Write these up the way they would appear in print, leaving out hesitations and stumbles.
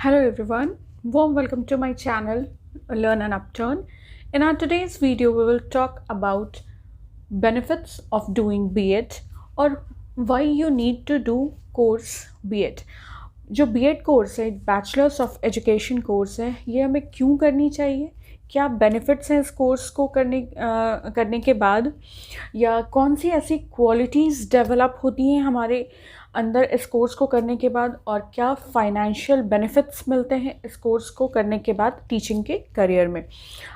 Hello everyone, warm welcome to my channel Learn and Upturn. In our today's video, we will talk about benefits of doing B.Ed or why you need to do course B.Ed. जो B.Ed course है, bachelors of education course है, ये हमें क्यों करनी चाहिए, क्या benefits हैं इस कोर्स को करने के बाद, या कौन सी ऐसी क्वालिटीज़ डेवलप होती हैं हमारे अंदर इस कोर्स को करने के बाद, और क्या फाइनेंशियल बेनिफिट्स मिलते हैं इस कोर्स को करने के बाद टीचिंग के करियर में।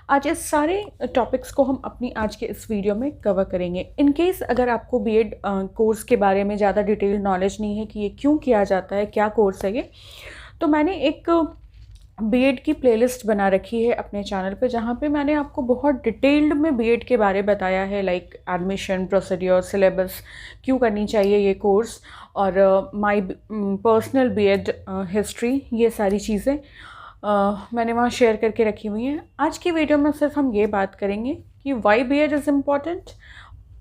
आज इस सारे टॉपिक्स को हम अपनी आज के इस वीडियो में कवर करेंगे। इन केस अगर आपको B.Ed कोर्स के बारे में ज़्यादा डिटेल नॉलेज नहीं है कि ये क्यों किया जाता है, क्या कोर्स है ये, तो मैंने एक B.Ed की प्लेलिस्ट बना रखी है अपने चैनल पे, जहाँ पे मैंने आपको बहुत डिटेल्ड में B.Ed के बारे बताया है, लाइक एडमिशन प्रोसीड्योर, सिलेबस, क्यों करनी चाहिए ये कोर्स, और माय पर्सनल B.Ed हिस्ट्री, ये सारी चीज़ें मैंने वहाँ शेयर करके रखी हुई हैं। आज की वीडियो में सिर्फ हम ये बात करेंगे कि वाई B.Ed इज़ इम्पॉर्टेंट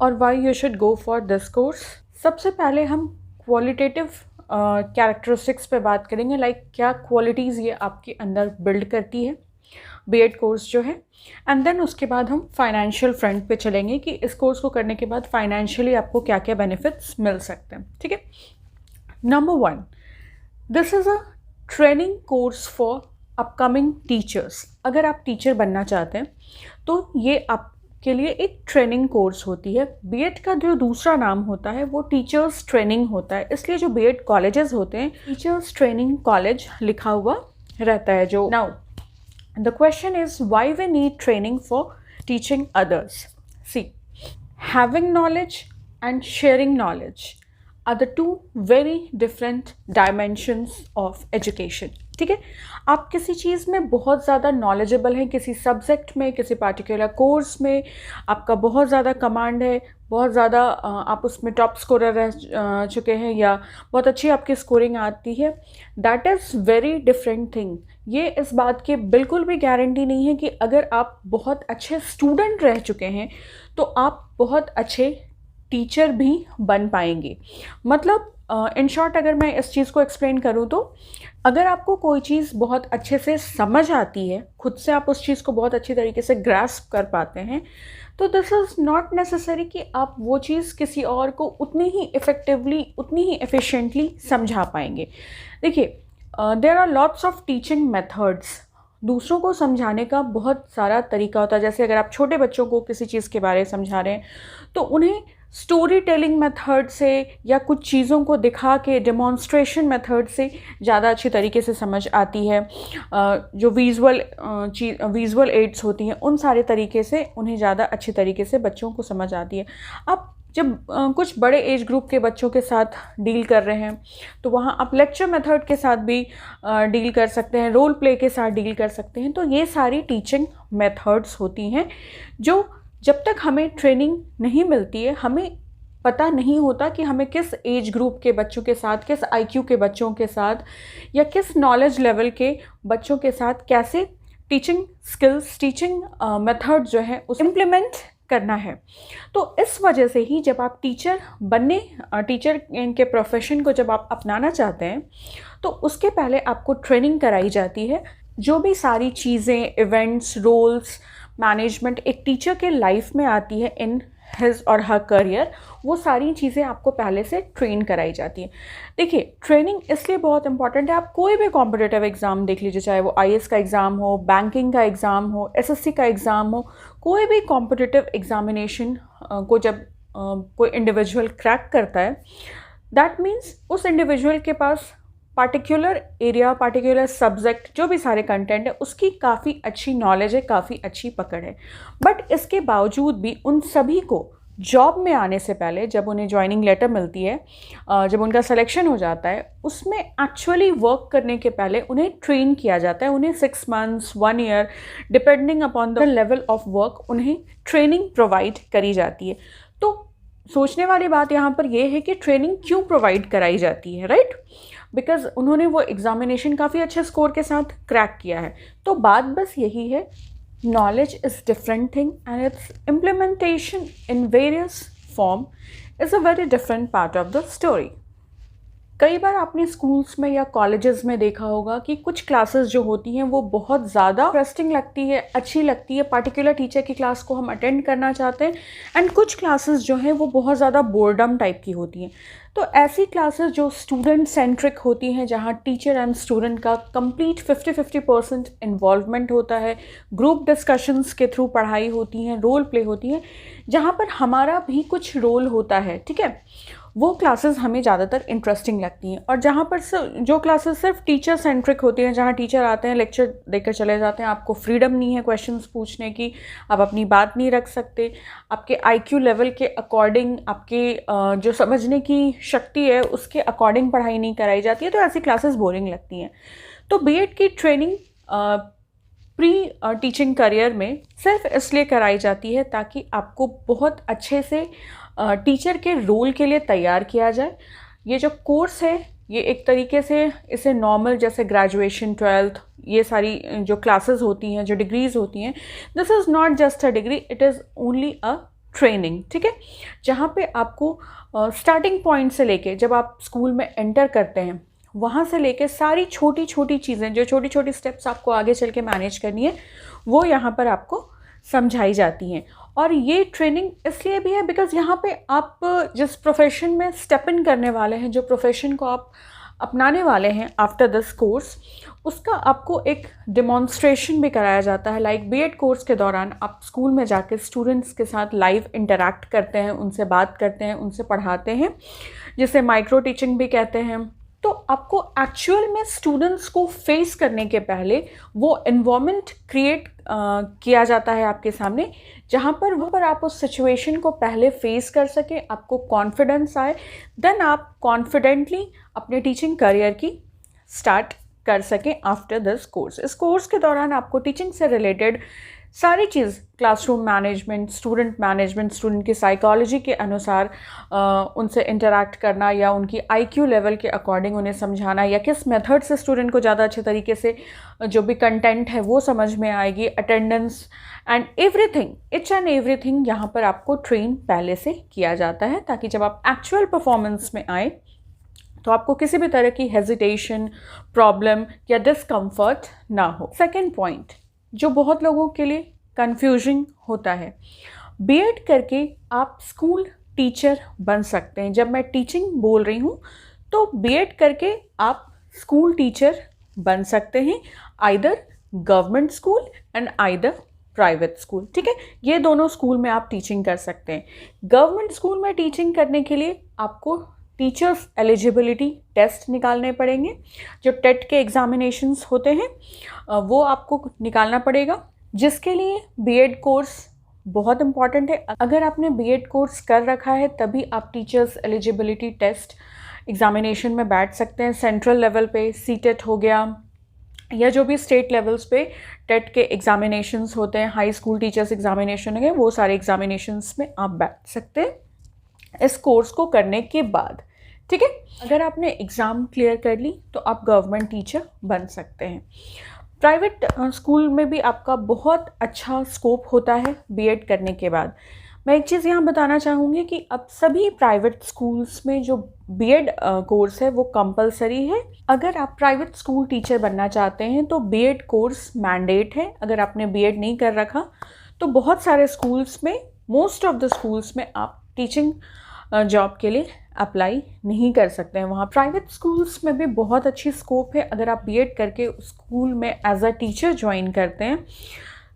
और why you should go for this course. सबसे पहले हम क्वालिटेटिव कैरेक्टरिस्टिक्स पे बात करेंगे, लाइक क्या क्वालिटीज़ ये आपके अंदर बिल्ड करती है B.Ed कोर्स जो है, एंड देन उसके बाद हम फाइनेंशियल फ्रंट पे चलेंगे कि इस कोर्स को करने के बाद फाइनेंशियली आपको क्या क्या बेनिफिट्स मिल सकते हैं। ठीक है, number 1, this is a training course for upcoming teachers. अगर आप टीचर बनना चाहते हैं तो ये आपके लिए एक ट्रेनिंग कोर्स होती है। B.Ed का जो दूसरा नाम होता है वो टीचर्स ट्रेनिंग होता है, इसलिए जो B.Ed कॉलेजेस होते हैं टीचर्स ट्रेनिंग कॉलेज लिखा हुआ रहता है। जो now the question is why we need training for teaching others. See, having knowledge and sharing knowledge are the two very different dimensions of education. ठीक है, आप किसी चीज़ में बहुत ज़्यादा नॉलेजेबल हैं, किसी सब्जेक्ट में, किसी पार्टिकुलर कोर्स में आपका बहुत ज़्यादा कमांड है, बहुत ज़्यादा आप उसमें टॉप स्कोरर रह चुके हैं, या बहुत अच्छी आपकी स्कोरिंग आती है, that is very different thing. ये इस बात की बिल्कुल भी गारंटी नहीं है कि अगर आप बहुत अच्छे स्टूडेंट रह चुके हैं तो आप बहुत अच्छे टीचर भी बन पाएंगे। मतलब इन शॉर्ट अगर मैं इस चीज़ को एक्सप्लेन करूँ तो अगर आपको कोई चीज़ बहुत अच्छे से समझ आती है, खुद से आप उस चीज़ को बहुत अच्छी तरीके से ग्रास्प कर पाते हैं, तो दिस इज़ नॉट नेसेसरी कि आप वो चीज़ किसी और को उतनी ही इफ़ेक्टिवली, उतनी ही एफिशिएंटली समझा पाएंगे। देखिए, there are lots of teaching methods. दूसरों को समझाने का बहुत सारा तरीका होता है। जैसे अगर आप छोटे बच्चों को किसी चीज़ के बारे में समझा रहे हैं तो उन्हें स्टोरी टेलिंग मेथड से या कुछ चीज़ों को दिखा के डेमोन्स्ट्रेशन मेथड से ज़्यादा अच्छी तरीके से समझ आती है। जो विजुअल एड्स होती हैं उन सारे तरीके से उन्हें ज़्यादा अच्छी तरीके से बच्चों को समझ आती है। अब जब कुछ बड़े एज ग्रुप के बच्चों के साथ डील कर रहे हैं तो वहाँ आप लेक्चर मेथड के साथ भी डील कर सकते हैं, रोल प्ले के साथ डील कर सकते हैं। तो ये सारी टीचिंग मेथड्स होती हैं जो जब तक हमें ट्रेनिंग नहीं मिलती है, हमें पता नहीं होता कि हमें किस एज ग्रुप के बच्चों के साथ, किस IQ के बच्चों के साथ, या किस नॉलेज लेवल के बच्चों के साथ कैसे टीचिंग स्किल्स, टीचिंग मेथड जो है उस इम्प्लीमेंट करना है। तो इस वजह से ही जब आप टीचर के प्रोफेशन को जब आप अपनाना चाहते हैं तो उसके पहले आपको ट्रेनिंग कराई जाती है। जो भी सारी चीज़ें, इवेंट्स, रोल्स, मैनेजमेंट एक टीचर के लाइफ में आती है इन हिज और हर करियर, वो सारी चीज़ें आपको पहले से ट्रेन कराई जाती हैं। देखिए, ट्रेनिंग इसलिए बहुत इंपॉर्टेंट है। आप कोई भी कॉम्पिटिटिव एग्ज़ाम देख लीजिए, चाहे वो IAS का एग्ज़ाम हो, बैंकिंग का एग्ज़ाम हो, SSC का एग्ज़ाम हो, कोई भी कॉम्पिटिटिव एग्ज़ामिनेशन को जब कोई इंडिविजुअल क्रैक करता है, दैट मीन्स उस इंडिविजुअल के पास पार्टिकुलर एरिया, पार्टिकुलर सब्जेक्ट, जो भी सारे कंटेंट है उसकी काफ़ी अच्छी नॉलेज है, काफ़ी अच्छी पकड़ है। बट इसके बावजूद भी उन सभी को जॉब में आने से पहले, जब उन्हें ज्वाइनिंग लेटर मिलती है, जब उनका सिलेक्शन हो जाता है, उसमें एक्चुअली वर्क करने के पहले उन्हें ट्रेन किया जाता है। उन्हें 6 months, 1 year, depending upon the level of work, उन्हें ट्रेनिंग प्रोवाइड करी जाती है। तो सोचने वाली बात यहाँ पर यह है कि ट्रेनिंग क्यों प्रोवाइड कराई जाती है, राइट? बिकॉज उन्होंने वो एग्जामिनेशन काफ़ी अच्छे स्कोर के साथ क्रैक किया है। तो बात बस यही है, knowledge is different thing and its implementation in various form is a very different part of the story. कई बार आपने स्कूल्स में या कॉलेजेस में देखा होगा कि कुछ क्लासेस जो होती हैं वो बहुत ज़्यादा इंटरेस्टिंग लगती है, अच्छी लगती है, पार्टिकुलर टीचर की क्लास को हम अटेंड करना चाहते हैं, एंड कुछ क्लासेस जो हैं वो बहुत ज़्यादा बोर्डम टाइप की होती हैं। तो ऐसी क्लासेस जो स्टूडेंट सेंट्रिक होती हैं, जहाँ टीचर एंड स्टूडेंट का कंप्लीट 50-50% इन्वॉल्वमेंट होता है, ग्रुप डिस्कशंस के थ्रू पढ़ाई होती हैं, रोल प्ले होती हैं, जहाँ पर हमारा भी कुछ रोल होता है, ठीक है, वो क्लासेस हमें ज़्यादातर इंटरेस्टिंग लगती हैं। और जहाँ पर जो क्लासेस सिर्फ टीचर सेंट्रिक होती हैं, जहाँ टीचर आते हैं, लेक्चर देकर चले जाते हैं, आपको फ्रीडम नहीं है क्वेश्चंस पूछने की, आप अपनी बात नहीं रख सकते, आपके आईक्यू लेवल के अकॉर्डिंग, आपके जो समझने की शक्ति है उसके अकॉर्डिंग पढ़ाई नहीं कराई जाती है, तो ऐसी क्लासेस बोरिंग लगती हैं। तो बीएड की ट्रेनिंग प्री टीचिंग करियर में सिर्फ इसलिए कराई जाती है ताकि आपको बहुत अच्छे से टीचर के रोल के लिए तैयार किया जाए। ये जो कोर्स है ये एक तरीके से इसे नॉर्मल जैसे ग्रेजुएशन, 12th, ये सारी जो क्लासेस होती हैं, जो डिग्रीज़ होती हैं, this is not just a degree, it is only a training, ठीक है, जहाँ पे आपको स्टार्टिंग पॉइंट से लेके जब आप स्कूल में एंटर करते हैं वहाँ से लेके सारी छोटी छोटी चीज़ें, जो छोटी छोटी स्टेप्स आपको आगे चल के मैनेज करनी है, वो यहाँ पर आपको समझाई जाती हैं। और ये ट्रेनिंग इसलिए भी है बिकॉज़ यहाँ पे आप जिस प्रोफेशन में स्टेप इन करने वाले हैं, जो प्रोफेशन को आप अपनाने वाले हैं आफ्टर दिस कोर्स, उसका आपको एक डिमॉन्स्ट्रेशन भी कराया जाता है। लाइक बीएड कोर्स के दौरान आप स्कूल में जाकर स्टूडेंट्स के साथ लाइव इंटरैक्ट करते हैं, उनसे बात करते हैं, उनसे पढ़ाते हैं, जिसे माइक्रो टीचिंग भी कहते हैं। तो आपको एक्चुअल में स्टूडेंट्स को फेस करने के पहले वो इन्वायरमेंट क्रिएट किया जाता है आपके सामने, जहाँ पर वहाँ पर आप उस सिचुएशन को पहले फेस कर सकें, आपको कॉन्फिडेंस आए, देन आप कॉन्फिडेंटली अपने टीचिंग करियर की स्टार्ट कर सकें आफ्टर दिस कोर्स। इस कोर्स के दौरान आपको टीचिंग से रिलेटेड सारी चीज़, क्लासरूम मैनेजमेंट, स्टूडेंट की साइकोलॉजी के अनुसार उनसे इंटरैक्ट करना या उनकी आईक्यू लेवल के अकॉर्डिंग उन्हें समझाना, या किस मेथड से स्टूडेंट को ज़्यादा अच्छे तरीके से जो भी कंटेंट है वो समझ में आएगी, attendance and everything, each and everything यहाँ पर आपको ट्रेन पहले से किया जाता है, ताकि जब आप एक्चुअल परफॉर्मेंस में आए तो आपको किसी भी तरह की हेजिटेशन, प्रॉब्लम या डिस्कम्फर्ट ना हो। सेकेंड पॉइंट जो बहुत लोगों के लिए कंफ्यूजिंग होता है, बीएड करके आप स्कूल टीचर बन सकते हैं। जब मैं टीचिंग बोल रही हूँ तो बीएड करके आप स्कूल टीचर बन सकते हैं, either government school and either private school, ठीक है, ये दोनों स्कूल में आप टीचिंग कर सकते हैं। गवर्नमेंट स्कूल में टीचिंग करने के लिए आपको टीचर्स एलिजिबिलिटी टेस्ट निकालने पड़ेंगे, जो टेट के एग्जामिनेशंस होते हैं वो आपको निकालना पड़ेगा, जिसके लिए बीएड कोर्स बहुत इम्पॉर्टेंट है। अगर आपने बीएड कोर्स कर रखा है तभी आप टीचर्स एलिजिबिलिटी टेस्ट एग्जामिनेशन में बैठ सकते हैं। सेंट्रल लेवल पे सीटेट हो गया या जो भी स्टेट लेवल्स पे टेट के एग्जामिनेशंस होते हैं, हाई स्कूल टीचर्स एग्जामिनेशन है, वो सारे एग्जामिनेशंस में आप बैठ सकते हैं इस कोर्स को करने के बाद, ठीक है। अगर आपने एग्ज़ाम क्लियर कर ली तो आप गवर्नमेंट टीचर बन सकते हैं। प्राइवेट स्कूल में भी आपका बहुत अच्छा स्कोप होता है बीएड करने के बाद। मैं एक चीज़ यहाँ बताना चाहूँगी कि अब सभी प्राइवेट स्कूल्स में जो बीएड कोर्स है वो कंपलसरी है। अगर आप प्राइवेट स्कूल टीचर बनना चाहते हैं तो बीएड कोर्स मैंडेट है। अगर आपने बीएड नहीं कर रखा तो बहुत सारे स्कूल्स में, मोस्ट ऑफ द स्कूल्स में आप टीचिंग जॉब के लिए अप्लाई नहीं कर सकते हैं। वहाँ प्राइवेट स्कूल्स में भी बहुत अच्छी स्कोप है। अगर आप बीएड करके स्कूल में एज अ टीचर ज्वाइन करते हैं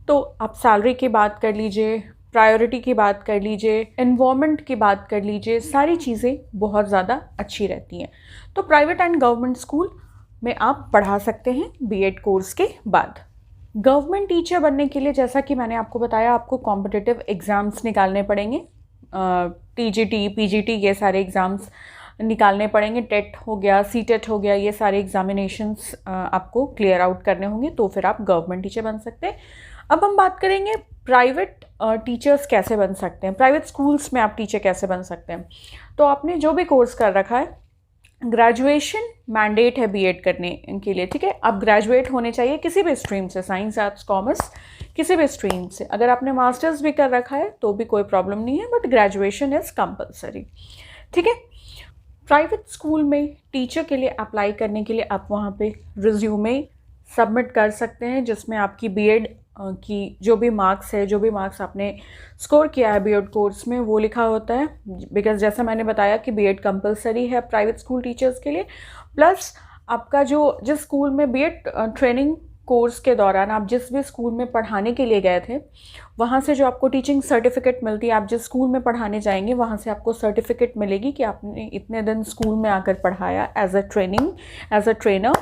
तो आप सैलरी की बात कर लीजिए, प्रायोरिटी की बात कर लीजिए, एनवायरनमेंट की बात कर लीजिए, सारी चीज़ें बहुत ज़्यादा अच्छी रहती हैं। तो प्राइवेट एंड गवर्नमेंट स्कूल में आप पढ़ा सकते हैं बीएड कोर्स के बाद। गवर्नमेंट टीचर बनने के लिए, जैसा कि मैंने आपको बताया, आपको कॉम्पिटिटिव एग्ज़ाम्स निकालने पड़ेंगे, टीजीटी, पीजीटी, ये सारे एग्ज़ाम्स निकालने पड़ेंगे। टेट हो गया, सीटेट हो गया, ये सारे एग्जामिनेशंस आपको क्लियर आउट करने होंगे, तो फिर आप गवर्नमेंट टीचर बन सकते हैं। अब हम बात करेंगे प्राइवेट टीचर्स कैसे बन सकते हैं, प्राइवेट स्कूल्स में आप टीचर कैसे बन सकते हैं। तो आपने जो भी कोर्स कर रखा है, ग्रेजुएशन मैंडेट है बीएड करने के लिए, ठीक है। आप ग्रेजुएट होने चाहिए किसी भी स्ट्रीम से, साइंस, आर्ट्स, कॉमर्स, किसी भी स्ट्रीम से। अगर आपने मास्टर्स भी कर रखा है तो भी कोई प्रॉब्लम नहीं है, बट ग्रेजुएशन इज़ कंपलसरी, ठीक है। प्राइवेट स्कूल में टीचर के लिए अप्लाई करने के लिए आप वहाँ पे रिज्यूमे सबमिट कर सकते हैं, जिसमें आपकी बीएड की जो भी मार्क्स है, जो भी मार्क्स आपने स्कोर किया है बीएड कोर्स में, वो लिखा होता है। बिकॉज जैसा मैंने बताया कि बीएड कंपलसरी है प्राइवेट स्कूल टीचर्स के लिए। प्लस आपका जिस स्कूल में बीएड ट्रेनिंग कोर्स के दौरान आप जिस भी स्कूल में पढ़ाने के लिए गए थे, वहाँ से जो आपको टीचिंग सर्टिफिकेट मिलती है, आप जिस स्कूल में पढ़ाने जाएंगे वहाँ से आपको सर्टिफिकेट मिलेगी कि आपने इतने दिन स्कूल में आकर पढ़ाया एज अ ट्रेनर।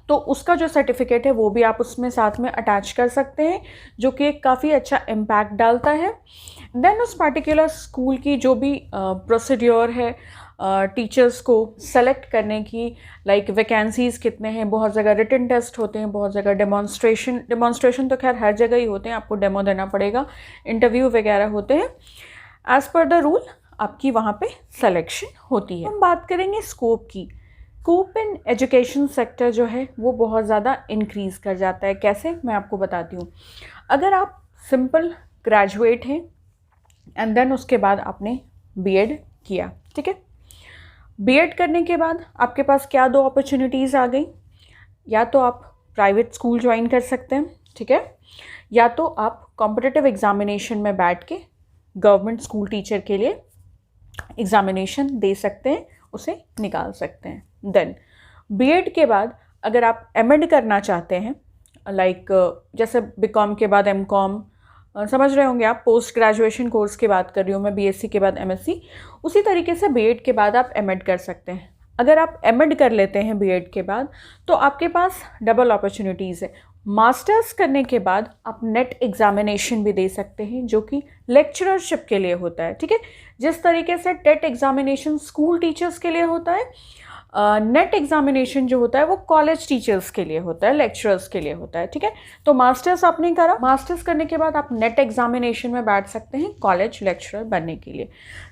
तो उसका जो सर्टिफिकेट है वो भी आप उसमें साथ में अटैच कर सकते हैं, जो कि एक काफ़ी अच्छा इम्पैक्ट डालता है। देन उस पर्टिकुलर स्कूल की जो भी प्रोसीड्योर है टीचर्स को सेलेक्ट करने की, लाइक वैकेंसीज़ कितने हैं, बहुत जगह रिटन टेस्ट होते हैं, बहुत जगह डेमोन्स्ट्रेशन तो खैर हर जगह ही होते हैं, आपको डेमो देना पड़ेगा, इंटरव्यू वगैरह होते हैं। एज़ पर द रूल आपकी वहाँ पे सिलेक्शन होती है। हम बात करेंगे स्कोप की। स्कोप इन एजुकेशन सेक्टर जो है वो बहुत ज़्यादा इंक्रीज़ कर जाता है। कैसे, मैं आपको बताती हूँ। अगर आप सिंपल ग्रेजुएट हैं एंड देन उसके बाद आपने बीएड किया, ठीक है, बीएड करने के बाद आपके पास क्या दो अपॉर्चुनिटीज़ आ गई। या तो आप प्राइवेट स्कूल ज्वाइन कर सकते हैं, ठीक है, या तो आप कॉम्पिटिटिव एग्जामिनेशन में बैठ के गवर्नमेंट स्कूल टीचर के लिए एग्जामिनेशन दे सकते हैं, उसे निकाल सकते हैं। देन बीएड के बाद अगर आप एमएड करना चाहते हैं, लाइक जैसे बीकॉम के बाद एमकॉम, समझ रहे होंगे आप, पोस्ट ग्रेजुएशन कोर्स की बात कर रही हूँ मैं, बीएससी के बाद एमएससी, उसी तरीके से बीएड के बाद आप एमएड कर सकते हैं। अगर आप एमएड कर लेते हैं बीएड के बाद तो आपके पास डबल अपॉर्चुनिटीज़ है। मास्टर्स करने के बाद आप नेट एग्जामिनेशन भी दे सकते हैं, जो कि लेक्चररशिप के लिए होता है, ठीक है। जिस तरीके से टेट एग्जामिनेशन स्कूल टीचर्स के लिए होता है, नेट एग्जामिनेशन जो होता है वो कॉलेज टीचर्स के लिए होता है, लेक्चरर्स के लिए होता है, ठीक है। तो मास्टर्स आपने करा, मास्टर्स करने के बाद आप नेट एग्जामिनेशन में बैठ सकते हैं कॉलेज लेक्चरर बनने के लिए।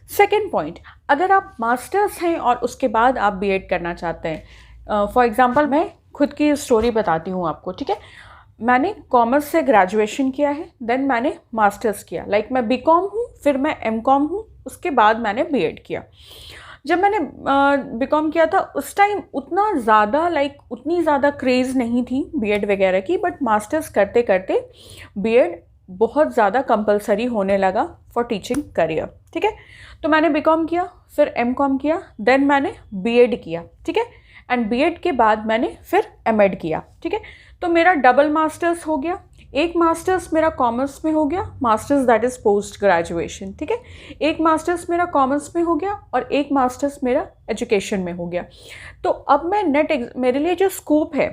सेकेंड पॉइंट, अगर आप मास्टर्स हैं और उसके बाद आप बीएड करना चाहते हैं, फॉर एग्जाम्पल मैं खुद की स्टोरी बताती हूँ आपको, ठीक है। मैंने कॉमर्स से ग्रेजुएशन किया है, देन मैंने मास्टर्स किया, लाइक मैं बीकॉम हूँ, फिर मैं एमकॉम हूँ, उसके बाद मैंने बीएड किया। जब मैंने बीकॉम किया था उस टाइम उतनी ज़्यादा क्रेज़ नहीं थी बीएड वगैरह की, बट मास्टर्स करते करते बीएड बहुत ज़्यादा कंपलसरी होने लगा फॉर टीचिंग करियर, ठीक है। तो मैंने बीकॉम किया, फिर एमकॉम किया, देन मैंने बीएड किया, ठीक है, एंड बीएड के बाद मैंने फिर एमएड किया, ठीक है। तो मेरा डबल मास्टर्स हो गया। एक मास्टर्स मेरा कॉमर्स में हो गया, masters that is post graduation, ठीक है। एक मास्टर्स मेरा कॉमर्स में हो गया और एक मास्टर्स मेरा एजुकेशन में हो गया। तो अब मैं मेरे लिए जो स्कोप है,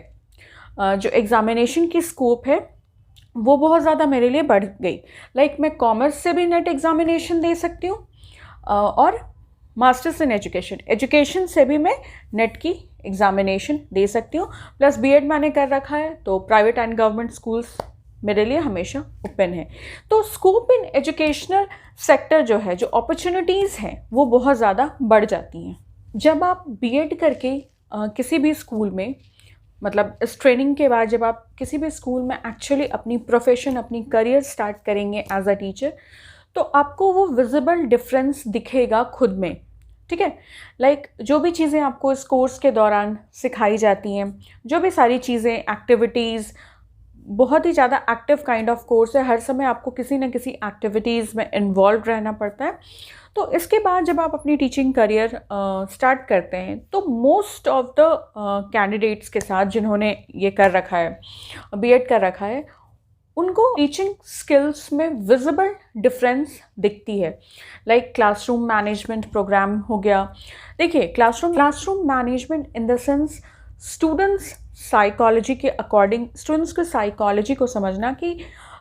जो एग्जामिनेशन की स्कोप है, वो बहुत ज़्यादा मेरे लिए बढ़ गई। लाइक मैं कॉमर्स से भी नेट एग्जामिनेशन दे सकती हूँ और मास्टर्स इन एजुकेशन से भी मैं नेट की एग्जामिनेशन दे सकती हूँ। प्लस बीएड मैंने कर रखा है, तो प्राइवेट एंड गवर्नमेंट स्कूल्स मेरे लिए हमेशा ओपन है। तो स्कोप इन एजुकेशनल सेक्टर जो है, जो अपॉर्चुनिटीज़ हैं, वो बहुत ज़्यादा बढ़ जाती हैं। जब आप बीएड करके किसी भी स्कूल में, मतलब इस ट्रेनिंग के बाद जब आप किसी भी स्कूल में एक्चुअली अपनी प्रोफेशन, अपनी करियर स्टार्ट करेंगे एज अ टीचर, तो आपको वो विजिबल डिफरेंस दिखेगा खुद में, ठीक है। लाइक जो भी चीज़ें आपको इस कोर्स के दौरान सिखाई जाती हैं, जो भी सारी चीज़ें, एक्टिविटीज़, बहुत ही ज़्यादा एक्टिव काइंड ऑफ कोर्स है, हर समय आपको किसी न किसी एक्टिविटीज़ में इन्वॉल्व रहना पड़ता है। तो इसके बाद जब आप अपनी टीचिंग करियर स्टार्ट करते हैं, तो मोस्ट ऑफ द कैंडिडेट्स के साथ जिन्होंने ये कर रखा है, बीएड कर रखा है, उनको टीचिंग स्किल्स में विजिबल डिफरेंस दिखती है। लाइक क्लासरूम मैनेजमेंट प्रोग्राम हो गया। देखिए, classroom management in the sense students psychology के अकॉर्डिंग, स्टूडेंट्स के साइकोलॉजी को समझना कि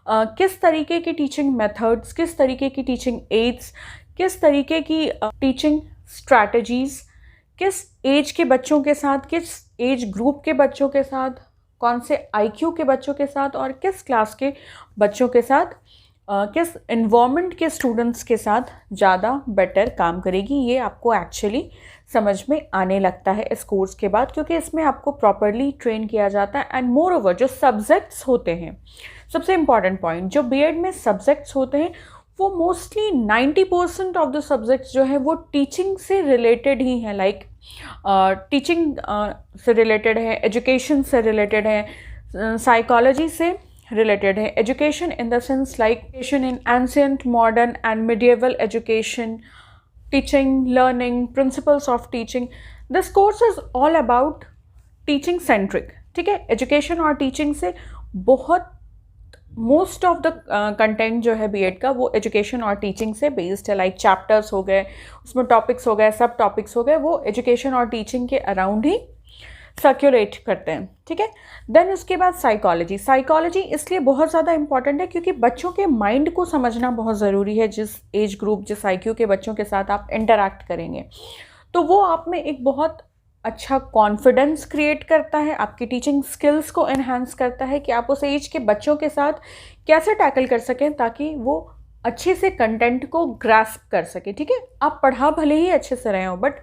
किस तरीके की टीचिंग मेथड्स, किस तरीके की टीचिंग एड्स, किस तरीके की टीचिंग स्ट्रैटेजीज़, किस एज के बच्चों के साथ, किस एज ग्रुप के बच्चों के साथ, कौन से आईक्यू के बच्चों के साथ और किस क्लास के बच्चों के साथ, किस इन्वायरमेंट के स्टूडेंट्स के साथ ज़्यादा बेटर काम करेगी, ये आपको एक्चुअली समझ में आने लगता है इस कोर्स के बाद, क्योंकि इसमें आपको प्रॉपरली ट्रेन किया जाता है। एंड मोर ओवर जो सब्जेक्ट्स होते हैं, सबसे इम्पॉर्टेंट पॉइंट, जो बीएड में सब्जेक्ट्स होते हैं वो मोस्टली 90% ऑफ द सब्जेक्ट्स जो है वो टीचिंग से रिलेटेड ही हैं, लाइक टीचिंग से रिलेटेड है, एजुकेशन से रिलेटेड है, साइकोलॉजी से related है, education in the sense like education in ancient, modern and medieval education, teaching, learning, principles of teaching. This course is all about teaching centric. ठीक है, education और teaching से बहुत मोस्ट ऑफ द कंटेंट जो है BEd का वो education और टीचिंग से बेस्ड है, लाइक चैप्टर्स हो गए, उसमें टॉपिक्स हो गए, सब टॉपिक्स हो गए, वो एजुकेशन और टीचिंग के अराउंड ही सर्क्यूलेट करते हैं। ठीक है, देन उसके बाद साइकोलॉजी इसलिए बहुत ज़्यादा इंपॉर्टेंट है क्योंकि बच्चों के माइंड को समझना बहुत ज़रूरी है। जिस एज ग्रुप, जिस आईक्यू के बच्चों के साथ आप इंटरैक्ट करेंगे तो वो आप में एक बहुत अच्छा कॉन्फिडेंस क्रिएट करता है, आपकी टीचिंग स्किल्स को एनहांस करता है कि आप उस एज के बच्चों के साथ कैसे टैकल कर सकें ताकि वो अच्छे से कंटेंट को ग्रास्प कर सके। ठीक है, आप पढ़ा भले ही अच्छे से रहे हो बट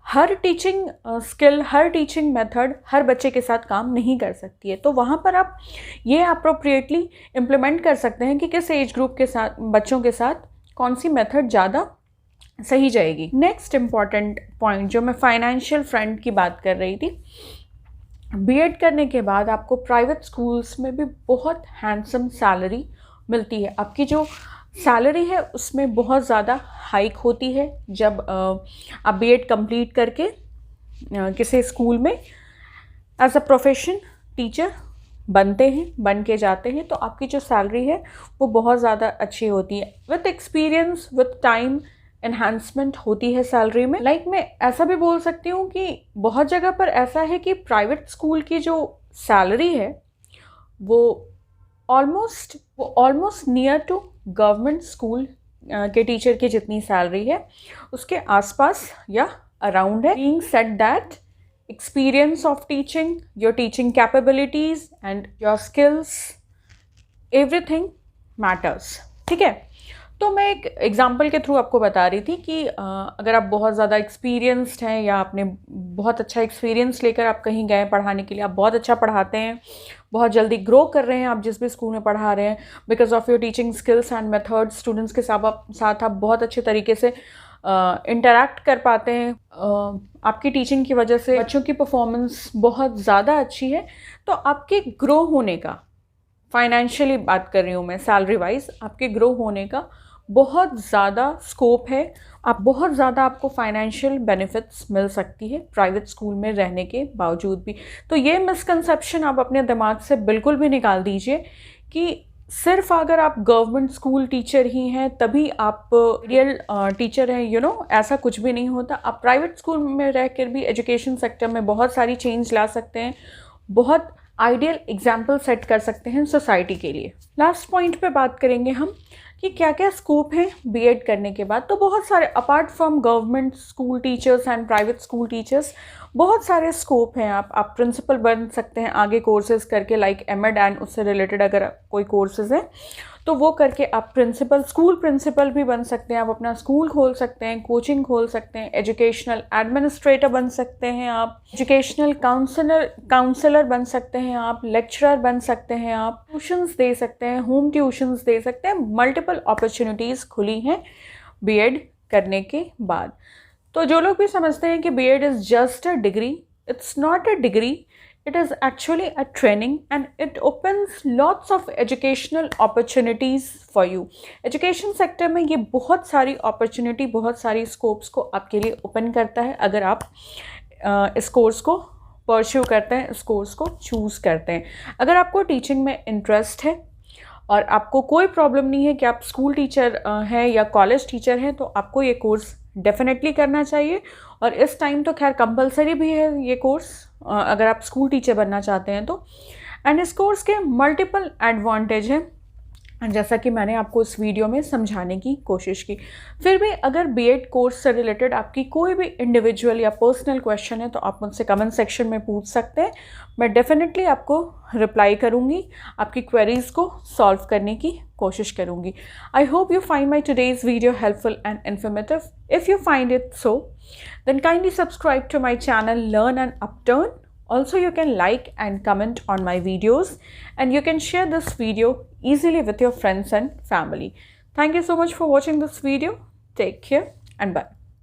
हर टीचिंग स्किल, हर टीचिंग मेथड हर बच्चे के साथ काम नहीं कर सकती है। तो वहाँ पर आप ये अप्रोप्रिएटली इम्प्लीमेंट कर सकते हैं कि किस एज ग्रुप के साथ, बच्चों के साथ कौन सी मेथड ज़्यादा सही जाएगी। नेक्स्ट इम्पॉर्टेंट पॉइंट जो मैं फाइनेंशियल फ्रंट की बात कर रही थी, बीएड करने के बाद आपको प्राइवेट स्कूल्स में भी बहुत हैंडसम सैलरी मिलती है। आपकी जो सैलरी है उसमें बहुत ज़्यादा हाइक होती है जब आप बीएड कंप्लीट करके किसी स्कूल में एज अ प्रोफेशन टीचर बन के जाते हैं तो आपकी जो सैलरी है वो बहुत ज़्यादा अच्छी होती है। With experience, with time enhancement होती है सैलरी में। लाइक मैं ऐसा भी बोल सकती हूँ कि बहुत जगह पर ऐसा है कि प्राइवेट स्कूल की जो सैलरी है वो almost near to government school के टीचर की जितनी सैलरी है उसके आसपास या अराउंड है। Being said that experience of teaching, your teaching capabilities and your skills, everything matters. ठीक है, तो मैं एक एग्जांपल के थ्रू आपको बता रही थी कि अगर आप बहुत ज़्यादा एक्सपीरियंस्ड हैं या आपने बहुत अच्छा एक्सपीरियंस लेकर आप कहीं गए पढ़ाने के लिए, आप बहुत अच्छा पढ़ाते हैं, बहुत जल्दी ग्रो कर रहे हैं आप जिस भी स्कूल में पढ़ा रहे हैं, because of your teaching skills and methods, students के साथ आप बहुत अच्छे तरीके से इंटरैक्ट कर पाते हैं, आपकी टीचिंग की वजह से बच्चों की परफॉर्मेंस बहुत ज़्यादा अच्छी है, तो आपके ग्रो होने का, फाइनेंशियली बात कर रही हूँ मैं, सैलरी वाइज आपके ग्रो होने का बहुत ज़्यादा स्कोप है। आप बहुत ज़्यादा आपको फाइनेंशियल बेनिफिट्स मिल सकती है प्राइवेट स्कूल में रहने के बावजूद भी। तो ये मिसकंसेप्शन आप अपने दिमाग से बिल्कुल भी निकाल दीजिए कि सिर्फ अगर आप गवर्नमेंट स्कूल टीचर ही हैं तभी आप रियल टीचर हैं, ऐसा कुछ भी नहीं होता। आप प्राइवेट स्कूल में रह कर भी एजुकेशन सेक्टर में बहुत सारी चेंज ला सकते हैं, बहुत आइडियल एग्जाम्पल सेट कर सकते हैं सोसाइटी के लिए। लास्ट पॉइंट पे बात करेंगे हम कि क्या क्या स्कोप है बीएड करने के बाद। तो बहुत सारे, apart from government school teachers and private school teachers, बहुत सारे स्कोप हैं। आप प्रिंसिपल बन सकते हैं आगे कोर्सेज करके, लाइक एमएड एंड उससे रिलेटेड अगर कोई कोर्सेज है तो वो करके आप स्कूल प्रिंसिपल भी बन सकते हैं, आप अपना स्कूल खोल सकते हैं, कोचिंग खोल सकते हैं, एजुकेशनल एडमिनिस्ट्रेटर बन सकते हैं आप, एजुकेशनल काउंसलर बन सकते हैं आप, लेक्चरर बन सकते हैं आप, ट्यूशन्स दे सकते हैं, होम ट्यूशन्स दे सकते हैं। मल्टीपल अपॉर्चुनिटीज़ खुली हैं बीएड करने के बाद। तो जो लोग भी समझते हैं कि BEd is just a degree, it's not a degree, it is actually a training and it opens lots of educational opportunities for you. Education sector में ये बहुत सारी opportunity, बहुत सारी scopes को आपके लिए open करता है अगर आप इस कोर्स को pursue करते हैं, इस कोर्स को choose करते हैं। अगर आपको टीचिंग में इंटरेस्ट है और आपको कोई प्रॉब्लम नहीं है कि आप स्कूल टीचर हैं या कॉलेज टीचर हैं, तो आपको ये कोर्स डेफिनेटली करना चाहिए। और इस टाइम तो खैर कंपलसरी भी है ये कोर्स अगर आप स्कूल टीचर बनना चाहते हैं तो। एंड इस कोर्स के मल्टीपल एडवांटेज हैं जैसा कि मैंने आपको इस वीडियो में समझाने की कोशिश की। फिर भी अगर बीएड कोर्स से रिलेटेड आपकी कोई भी इंडिविजुअल या पर्सनल क्वेश्चन है तो आप मुझसे कमेंट सेक्शन में पूछ सकते हैं, मैं डेफिनेटली आपको रिप्लाई करूँगी, आपकी क्वेरीज को सॉल्व करने की कोशिश करूँगी। I hope you find my today's video helpful and informative. If you find it so, then kindly subscribe to my channel Learn and Upturn. Also, you can like and comment on my videos, and you can share this video easily with your friends and family. Thank you so much for watching this video. Take care and bye.